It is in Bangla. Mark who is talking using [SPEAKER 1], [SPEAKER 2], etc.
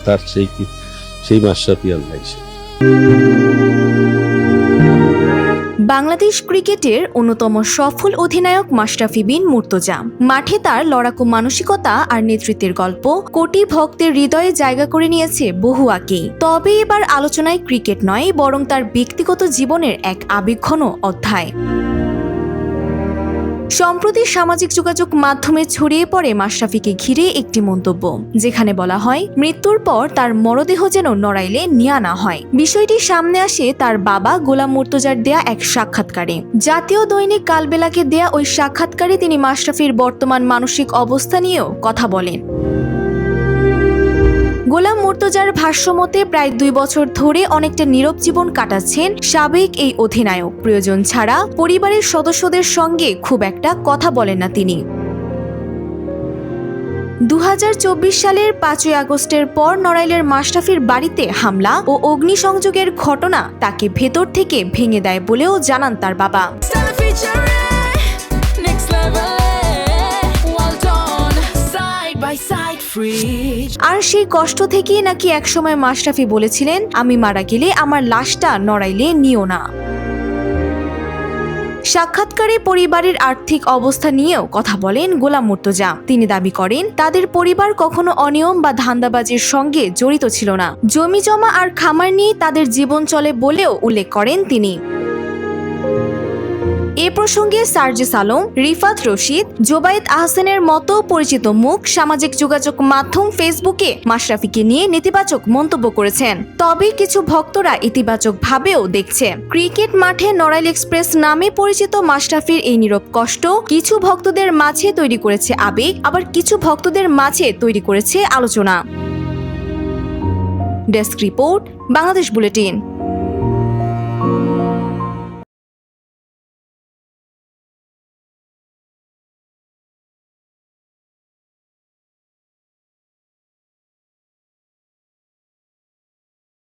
[SPEAKER 1] তার সেই মাশরাফি আল্লাহ।
[SPEAKER 2] বাংলাদেশ ক্রিকেটের অন্যতম সফল অধিনায়ক মাশরাফি বিন মুর্তজা। মাঠে তার লড়াকু মানসিকতা আর নেতৃত্বের গল্প কোটি ভক্তের হৃদয়ে জায়গা করে নিয়েছে বহু আগেই। তবে এবার আলোচনায় ক্রিকেট নয়, বরং তার ব্যক্তিগত জীবনের এক আবেগঘন অধ্যায়। সম্প্রতি সামাজিক যোগাযোগ মাধ্যমে ছড়িয়ে পড়ে মাশরাফিকে ঘিরে একটি মন্তব্য, যেখানে বলা হয় মৃত্যুর পর তার মরদেহ যেন নড়াইলে নিয়ে আনা হয়। বিষয়টি সামনে আসে তার বাবা গোলাম মুর্তজার দেয়া এক সাক্ষাৎকারে। জাতীয় দৈনিক কালবেলাকে দেয়া ওই সাক্ষাৎকারে তিনি মাশরাফির বর্তমান মানসিক অবস্থা নিয়েও কথা বলেন। গোলাম মুর্তজার ভাষ্যমতে প্রায় 2 বছর ধরে অনেকটা নীরব জীবন কাটাচ্ছেন সাবেক এই অধিনায়ক। প্রয়োজন ছাড়া পরিবারের সদস্যদের সঙ্গে খুব একটা কথা বলেন না তিনি। 2024 সালের 5ই আগস্টের পর নড়াইলের মাশরাফির বাড়িতে হামলা ও অগ্নিসংযোগের ঘটনা তাকে ভেতর থেকে ভেঙে দেয় বলেও জানান তার বাবা। আর সেই কষ্ট থেকেই নাকি একসময় মাশরাফি বলেছিলেন, আমি মারা গেলে আমার লাশটা নড়াইলে নিও না। সাক্ষাৎকারে পরিবারের আর্থিক অবস্থা নিয়েও কথা বলেন গোলাম মুর্তজা। তিনি দাবি করেন তাদের পরিবার কখনো অনিয়ম বা ধান্দাবাজির সঙ্গে জড়িত ছিল না। জমি জমা আর খামার নিয়ে তাদের জীবন চলে বলেও উল্লেখ করেন তিনি। এ প্রসঙ্গে সার্জিস আলম, রিফাত রশিদ, জোবায়েদ আহসানের মতো পরিচিত মুখ সামাজিক যোগাযোগ মাধ্যম ফেসবুকে মাশরাফিকে নিয়ে নেতিবাচক মন্তব্য করেছেন। তবে কিছু ভক্তরা ইতিবাচক ভাবেও দেখছে। ক্রিকেট মাঠে নড়াইল এক্সপ্রেস নামে পরিচিত মাশরাফির এই নীরব কষ্ট কিছু ভক্তদের মাঝে তৈরি করেছে আবেগ, আবার কিছু ভক্তদের মাঝে তৈরি করেছে আলোচনা। Desk report, Bangladesh bulletin.